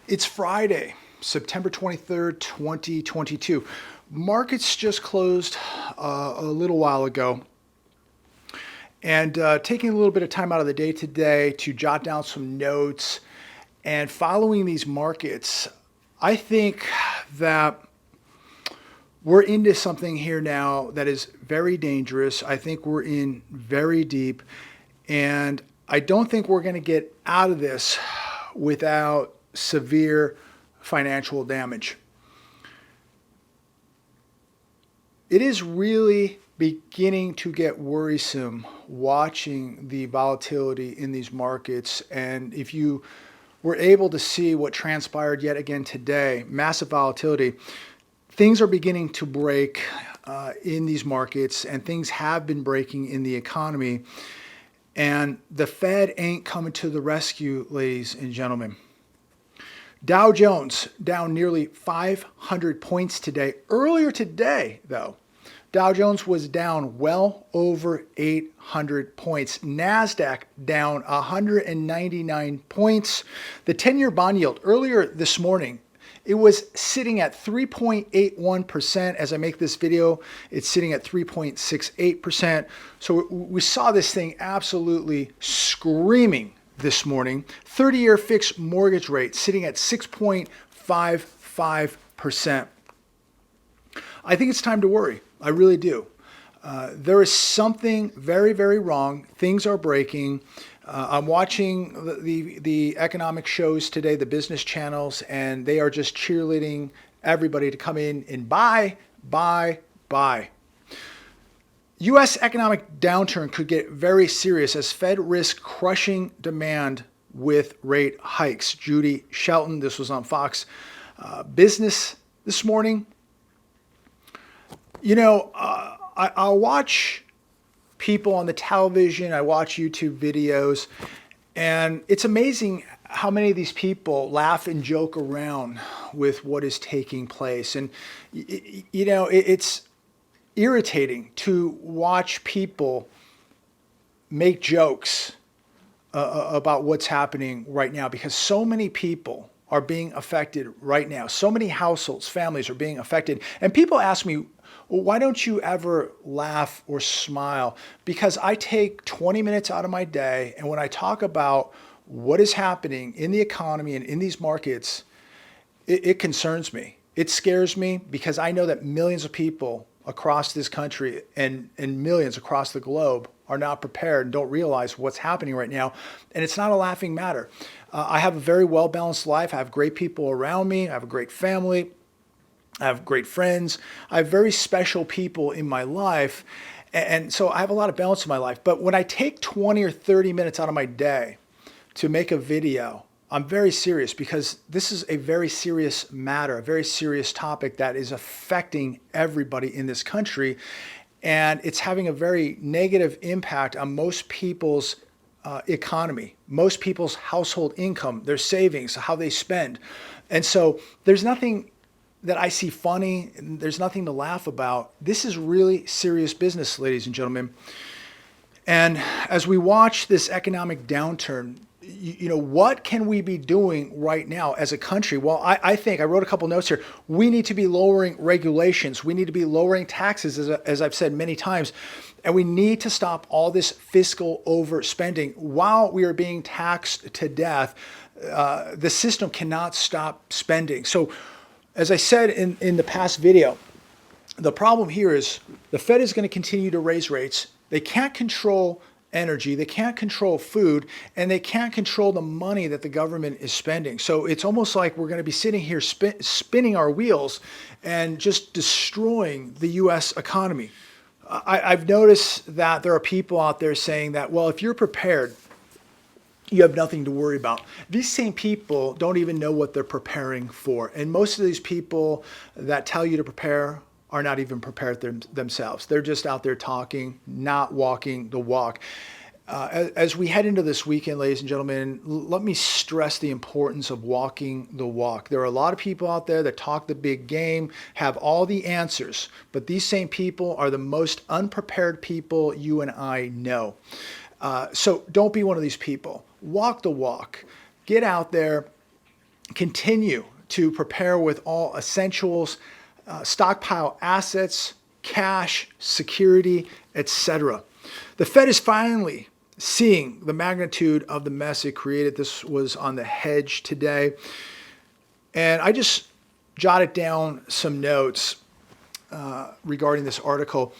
It's Friday, September 23rd, 2022. Markets just closed a little while ago. And taking a little bit of time out of the day today to jot down some notes and following these markets, I think that we're into something here now that is very dangerous. I think we're in very deep, and I don't think we're going to get out of this without severe financial damage. It is really beginning to get worrisome watching the volatility in these markets. And if you were able to see what transpired yet again today, massive volatility, things are beginning to break in these markets, and things have been breaking in the economy. And the Fed ain't coming to the rescue, ladies and gentlemen. Dow Jones down nearly 500 points today. Earlier today, though, Dow Jones was down well over 800 points. NASDAQ down 199 points. The 10-year bond yield earlier this morning, it was sitting at 3.81%. As I make this video, it's sitting at 3.68%. So we saw this thing absolutely screaming this morning. 30-year fixed mortgage rate sitting at 6.55%. I think it's time to worry. I really do. There is something very, very wrong. Things are breaking. I'm watching the economic shows today, the business channels, and they are just cheerleading everybody to come in and buy. U.S. economic downturn could get very serious as Fed risks crushing demand with rate hikes. Judy Shelton, this was on Fox Business this morning. You know, I'll watch people on the television, I watch YouTube videos, and it's amazing how many of these people laugh and joke around with what is taking place. And, you know, it's irritating to watch people make jokes about what's happening right now, because so many people are being affected right now. So many households, families are being affected. And people ask me, well, why don't you ever laugh or smile? Because I take 20 minutes out of my day, and when I talk about what is happening in the economy and in these markets, it concerns me. It scares me, because I know that millions of people across this country and millions across the globe are not prepared and don't realize what's happening right now. And it's not a laughing matter. I have a very well-balanced life. I have great people around me. I have a great family. I have great friends. I have very special people in my life. And so I have a lot of balance in my life. But when I take 20 or 30 minutes out of my day to make a video, I'm very serious, because this is a very serious matter, a very serious topic that is affecting everybody in this country. And it's having a very negative impact on most people's economy, most people's household income, their savings, how they spend. And so there's nothing that I see funny, and there's nothing to laugh about. This is really serious business, ladies and gentlemen. And as we watch this economic downturn, you know, what can we be doing right now as a country? Well, I think, I wrote a couple notes here, we need to be lowering regulations. We need to be lowering taxes, as I've said many times. And we need to stop all this fiscal overspending. While we are being taxed to death, the system cannot stop spending. So, as I said in the past video, the problem here is the Fed is going to continue to raise rates. They can't control energy, they can't control food, and they can't control the money that the government is spending. So it's almost like we're going to be sitting here spinning our wheels and just destroying the U.S. economy. I've noticed that there are people out there saying that, well, if you're prepared, you have nothing to worry about. These same people don't even know what they're preparing for. And most of these people that tell you to prepare are not even prepared themselves. They're just out there talking, not walking the walk. As we head into this weekend, ladies and gentlemen, let me stress the importance of walking the walk. There are a lot of people out there that talk the big game, have all the answers, but these same people are the most unprepared people you and I know. So don't be one of these people. Walk the walk. Get out there continue to prepare with all essentials, stockpile assets, cash, security, etc. The Fed is finally seeing the magnitude of the mess it created. This was on the Hedge today. And I just jotted down some notes regarding this article.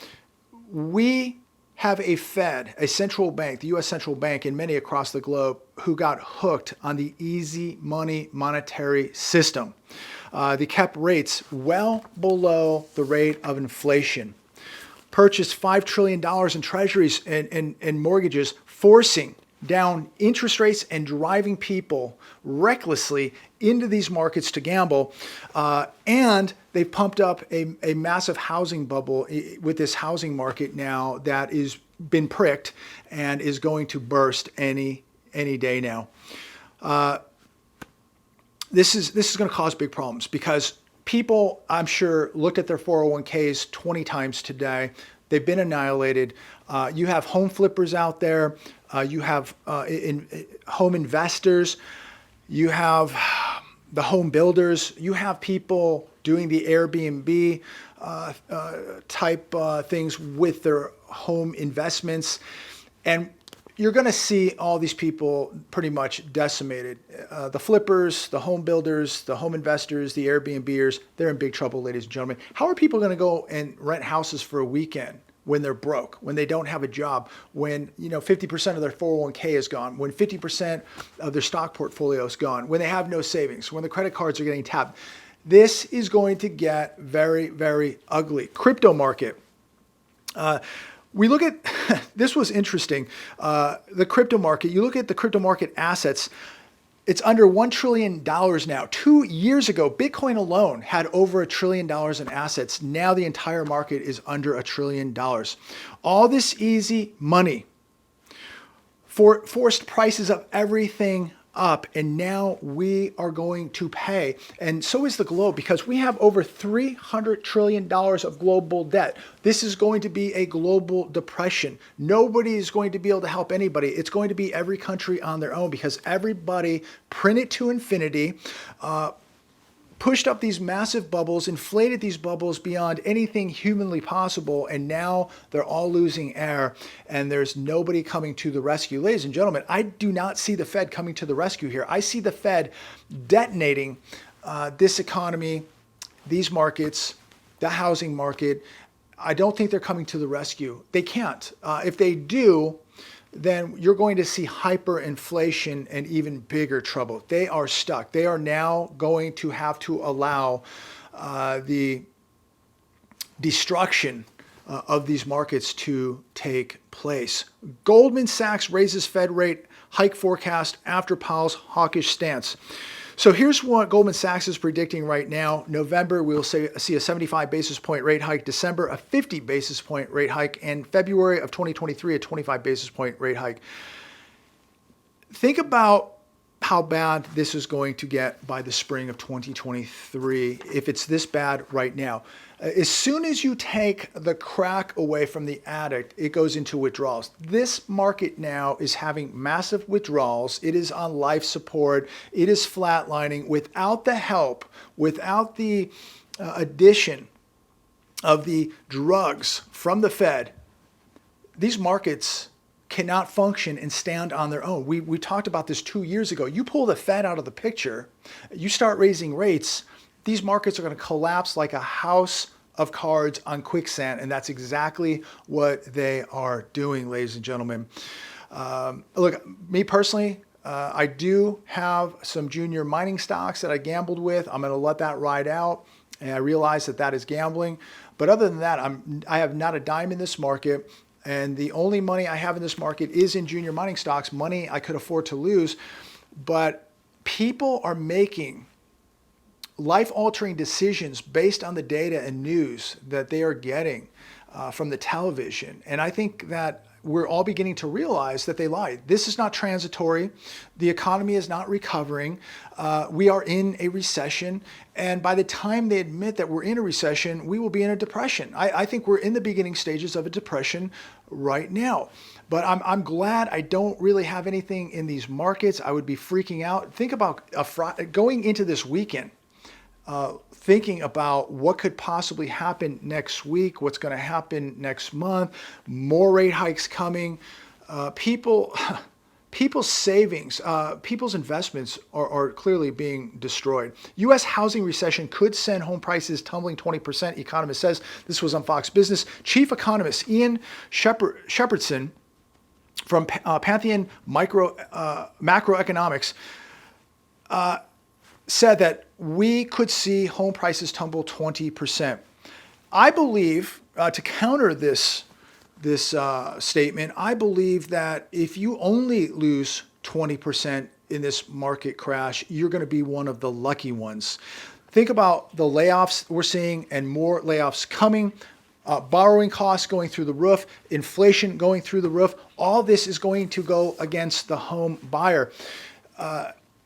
We have a Fed, a central bank, the U.S. central bank, and many across the globe who got hooked on the easy money monetary system. They kept rates well below the rate of inflation, purchased $5 trillion in treasuries and mortgages, forcing down interest rates and driving people recklessly into these markets to gamble. And they pumped up a massive housing bubble with this housing market now that is been pricked and is going to burst any day now. This is going to cause big problems because people, I'm sure, looked at their 401ks 20 times today. They've been annihilated. You have home flippers out there. You have home investors. You have the home builders. You have people doing the Airbnb type things with their home investments. And you're going to see all these people pretty much decimated. The flippers, the home builders, the home investors, the Airbnbers, they're in big trouble, ladies and gentlemen. How are people going to go and rent houses for a weekend when they're broke, when they don't have a job, when 50% of their 401k is gone, when 50% of their stock portfolio is gone, when they have no savings, when the credit cards are getting tapped? This is going to get very, very ugly. Crypto market. We look at, this was interesting, the crypto market. You look at the crypto market assets, it's under $1 trillion now. 2 years ago, Bitcoin alone had over $1 trillion in assets. Now the entire market is under $1 trillion. All this easy money forced prices of everything up, and now we are going to pay. And so is the globe, because we have over $300 trillion of global debt. This is going to be a global depression. Nobody is going to be able to help anybody. It's going to be every country on their own, because everybody printed to infinity, pushed up these massive bubbles, inflated these bubbles beyond anything humanly possible, and now they're all losing air, and there's nobody coming to the rescue. Ladies and gentlemen, I do not see the Fed coming to the rescue here. I see the Fed detonating this economy, these markets, the housing market. I don't think they're coming to the rescue. They can't. If they do, then you're going to see hyperinflation and even bigger trouble. They are stuck. They are now going to have to allow the destruction of these markets to take place. Goldman Sachs raises Fed rate hike forecast after Powell's hawkish stance. So here's what Goldman Sachs is predicting right now. November, we'll see a 75 basis point rate hike. December, a 50 basis point rate hike. And February of 2023, a 25 basis point rate hike. Think about how bad this is going to get by the spring of 2023 if it's this bad right now. As soon as you take the crack away from the addict, it goes into withdrawals. This market now is having massive withdrawals. It is on life support. It is flatlining without the help, without the addition of the drugs from the Fed. These markets cannot function and stand on their own. We talked about this 2 years ago. You pull the Fed out of the picture, you start raising rates, these markets are going to collapse like a house of cards on quicksand, and that's exactly what they are doing, ladies and gentlemen. Look, me personally, I do have some junior mining stocks that I gambled with. I'm going to let that ride out, and I realize that that is gambling. But other than that, I have not a dime in this market, and the only money I have in this market is in junior mining stocks, money I could afford to lose. But people are making life-altering decisions based on the data and news that they are getting from the television. And I think that we're all beginning to realize that they lied. This is not transitory. The economy is not recovering. We are in a recession. And by the time they admit that we're in a recession, we will be in a depression. I think we're in the beginning stages of a depression right now. But I'm glad I don't really have anything in these markets. I would be freaking out. Think about going into this weekend, thinking about what could possibly happen next week, what's going to happen next month, more rate hikes coming. People's savings, people's investments are clearly being destroyed. U.S. housing recession could send home prices tumbling 20%, economist says. This was on Fox Business. Chief economist Ian Shepherdson from Pantheon Macroeconomics said that we could see home prices tumble 20%. I believe, to counter this statement, I believe that if you only lose 20% in this market crash, you're going to be one of the lucky ones. Think about the layoffs we're seeing and more layoffs coming, borrowing costs going through the roof, inflation going through the roof. All this is going to go against the home buyer.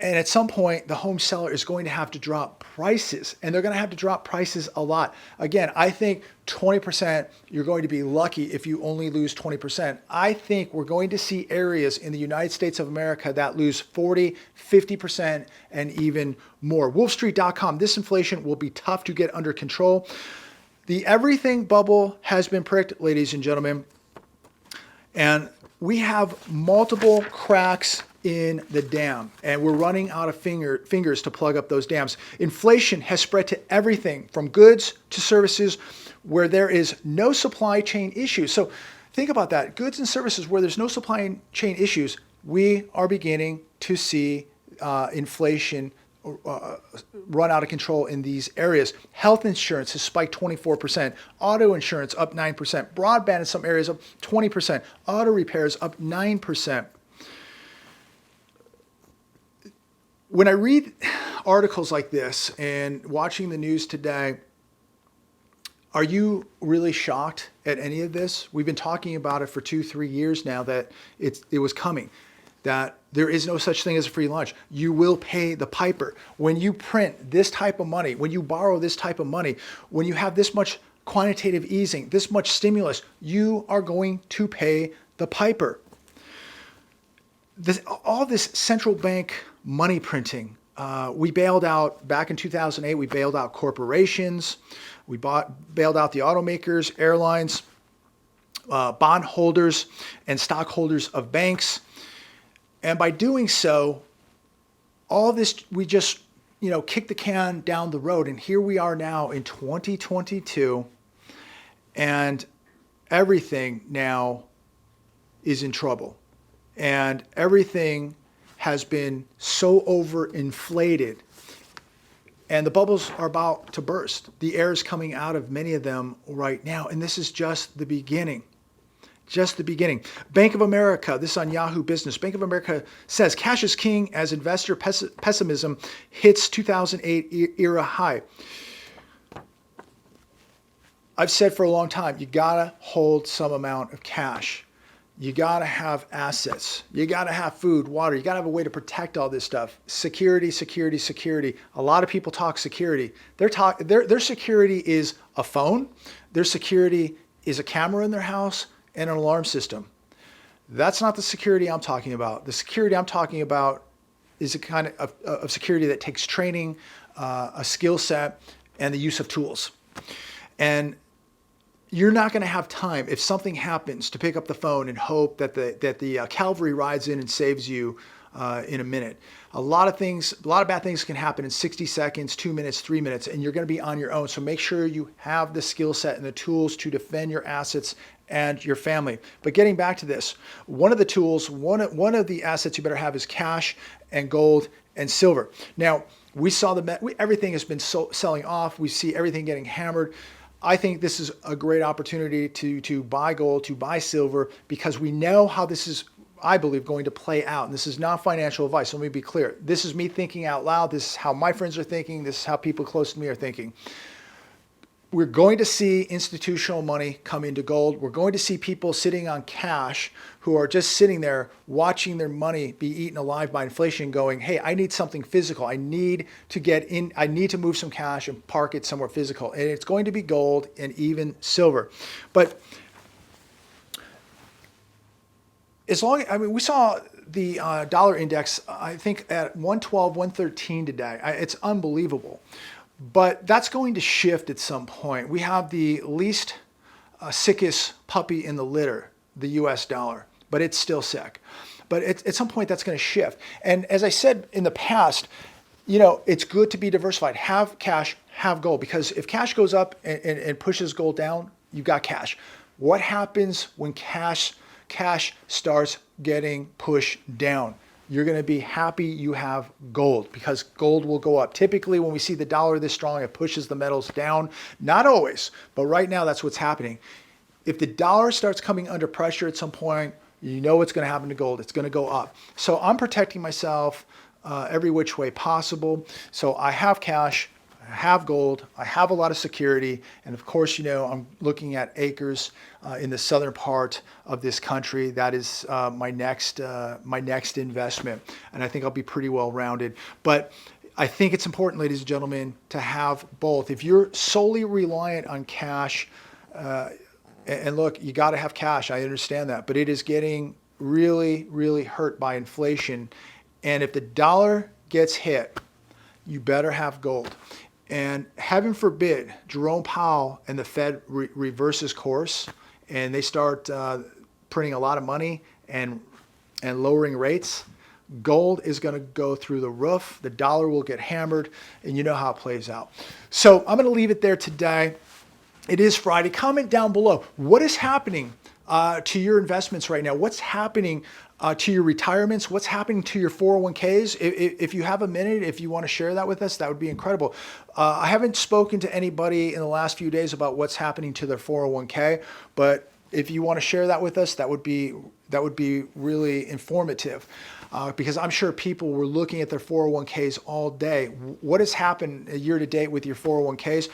And at some point, the home seller is going to have to drop prices, and they're going to have to drop prices a lot. Again, I think 20%, you're going to be lucky if you only lose 20%. I think we're going to see areas in the United States of America that lose 40, 50%, and even more. Wolfstreet.com, this inflation will be tough to get under control. The everything bubble has been pricked, ladies and gentlemen, and we have multiple cracks in the dam, and we're running out of fingers to plug up those dams. Inflation has spread to everything from goods to services where there is no supply chain issues. So think about that. Goods and services where there's no supply chain issues, we are beginning to see inflation run out of control in these areas. Health insurance has spiked 24%. Auto insurance up 9%. Broadband in some areas up 20%. Auto repairs up 9%. When I read articles like this and watching the news today, are you really shocked at any of this? We've been talking about it for 2-3 years now that it was coming, that there is no such thing as a free lunch. You will pay the piper. When you print this type of money, when you borrow this type of money, when you have this much quantitative easing, this much stimulus, you are going to pay the piper. All this central bank money printing. We bailed out, back in 2008, we bailed out corporations. We bailed out the automakers, airlines, bondholders, and stockholders of banks. And by doing so, all this, we just, kicked the can down the road. And here we are now in 2022, and everything now is in trouble. And everything has been so overinflated, and the bubbles are about to burst. The air is coming out of many of them right now, and this is just the beginning. Just the beginning. Bank of America, this is on Yahoo Business. Bank of America says cash is king as investor pessimism hits 2008 era high. I've said for a long time, you gotta hold some amount of cash. You got to have assets. You got to have food, water. You got to have a way to protect all this stuff. Security, security, security. A lot of people talk security. Their security is a phone. Their security is a camera in their house and an alarm system. That's not the security I'm talking about. The security I'm talking about is a kind of security that takes training, a skill set, and the use of tools. And you're not going to have time, if something happens, to pick up the phone and hope that the cavalry rides in and saves you in a minute. A lot of bad things can happen in 60 seconds, 2 minutes, 3 minutes, and you're going to be on your own. So make sure you have the skill set and the tools to defend your assets and your family. But getting back to this, one of the tools, one of the assets you better have is cash and gold and silver. Now, we saw everything has been selling off. We see everything getting hammered. I think this is a great opportunity to buy gold, to buy silver, because we know how this is, I believe, going to play out. And this is not financial advice. Let me be clear. This is me thinking out loud. This is how my friends are thinking. This is how people close to me are thinking. we're going to see institutional money come into gold. We're going to see people sitting on cash who are just sitting there watching their money be eaten alive by inflation going, hey, I need something physical. I need to get in. I need to move some cash and park it somewhere physical. And it's going to be gold and even silver. But as long, I mean, we saw the dollar index, I think at 112, 113 today. It's unbelievable. But that's going to shift at some point. We have the least sickest puppy in the litter, the US dollar, but it's still sick. But at some point that's going to shift. And as I said in the past, it's good to be diversified. Have cash, have gold, because if cash goes up and pushes gold down, you've got cash. What happens when cash starts getting pushed down? You're going to be happy you have gold, because gold will go up. Typically, when we see the dollar this strong, it pushes the metals down. Not always, but right now that's what's happening. If the dollar starts coming under pressure at some point, you know what's going to happen to gold. It's going to go up. So I'm protecting myself every which way possible. So I have cash, I have gold, I have a lot of security, and of course, I'm looking at acres in the southern part of this country. That is my next investment, and I think I'll be pretty well rounded. But I think it's important, ladies and gentlemen, to have both. If you're solely reliant on cash, and look, you got to have cash. I understand that, but it is getting really, really hurt by inflation. And if the dollar gets hit, you better have gold. And heaven forbid, Jerome Powell and the Fed reverses course and they start printing a lot of money and lowering rates. Gold is going to go through the roof. The dollar will get hammered, and you know how it plays out. So I'm going to leave it there today. It is Friday. Comment down below. What is happening to your investments right now? What's happening to your retirements? What's happening to your 401ks? If you have a minute, if you want to share that with us, that would be incredible. I haven't spoken to anybody in the last few days about what's happening to their 401k, but if you want to share that with us, that would be really informative. Because I'm sure people were looking at their 401ks all day. What has happened year to date with your 401ks?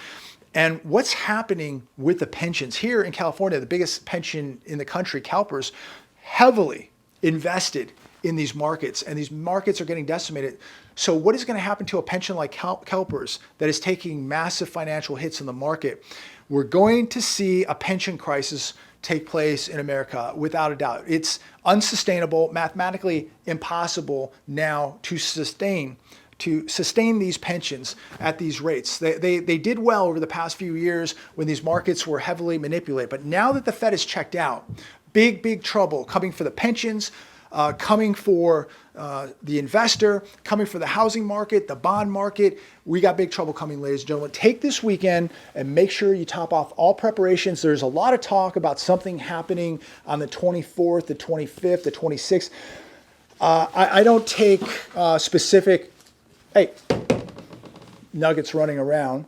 And what's happening with the pensions? Here in California, the biggest pension in the country, CalPERS, heavily invested in these markets, and these markets are getting decimated. So what is going to happen to a pension like CalPERS that is taking massive financial hits in the market? We're going to see a pension crisis take place in America without a doubt. It's unsustainable, mathematically impossible now to sustain these pensions at these rates. They did well over the past few years when these markets were heavily manipulated. But now that the Fed is checked out, big trouble coming for the pensions, coming for the investor, coming for the housing market, the bond market. We got big trouble coming, ladies and gentlemen. Take this weekend and make sure you top off all preparations. There's a lot of talk about something happening on the 24th, the 25th, the 26th. I don't take specific... Hey, Nuggets running around,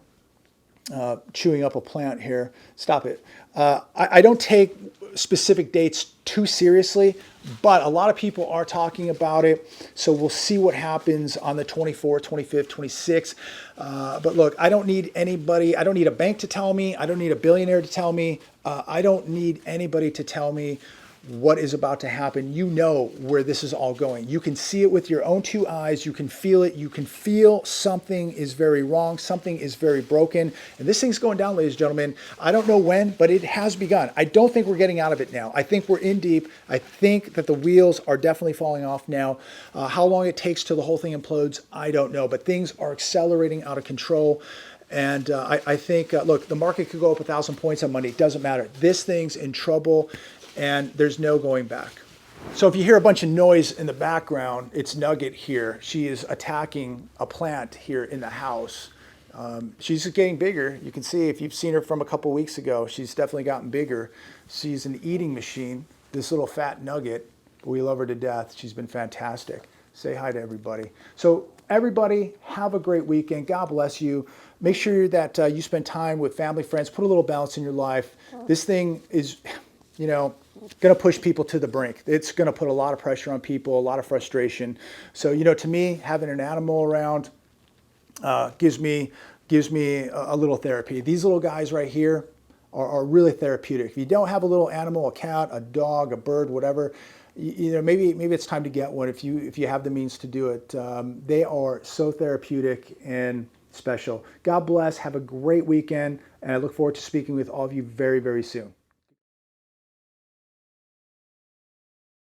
chewing up a plant here. Stop it. I don't take specific dates too seriously, but a lot of people are talking about it. So we'll see what happens on the 24th, 25th, 26th. But look, I don't need anybody. I don't need a bank to tell me. I don't need a billionaire to tell me. I don't need anybody to tell me what is about to happen. You know where this is all going. You can see it with your own two eyes. You can feel it. You can feel something is very wrong. Something is very broken. And this thing's going down, ladies and gentlemen. I don't know when, but it has begun. I don't think we're getting out of it now. I think we're in deep. I think that the wheels are definitely falling off now. How long it takes till the whole thing implodes, I don't know. But things are accelerating out of control. And I think, look, the market could go up 1,000 points on Monday. It doesn't matter. This thing's in trouble. And there's no going back. So if you hear a bunch of noise in the background, it's Nugget here. She is attacking a plant here in the house. She's getting bigger. You can see if you've seen her from a couple weeks ago, she's definitely gotten bigger. She's an eating machine, this little fat Nugget. We love her to death. She's been fantastic. Say hi to everybody. So everybody, have a great weekend. God bless you. Make sure that you spend time with family, friends. Put a little balance in your life. This thing is, going to push people to the brink. It's going to put a lot of pressure on people, a lot of frustration. So, to me, having an animal around gives me gives me a little therapy. These little guys right here are really therapeutic. If you don't have a little animal, a cat, a dog, a bird, whatever, maybe it's time to get one if you have the means to do it. They are so therapeutic and special. God bless. Have a great weekend, and I look forward to speaking with all of you very, very soon.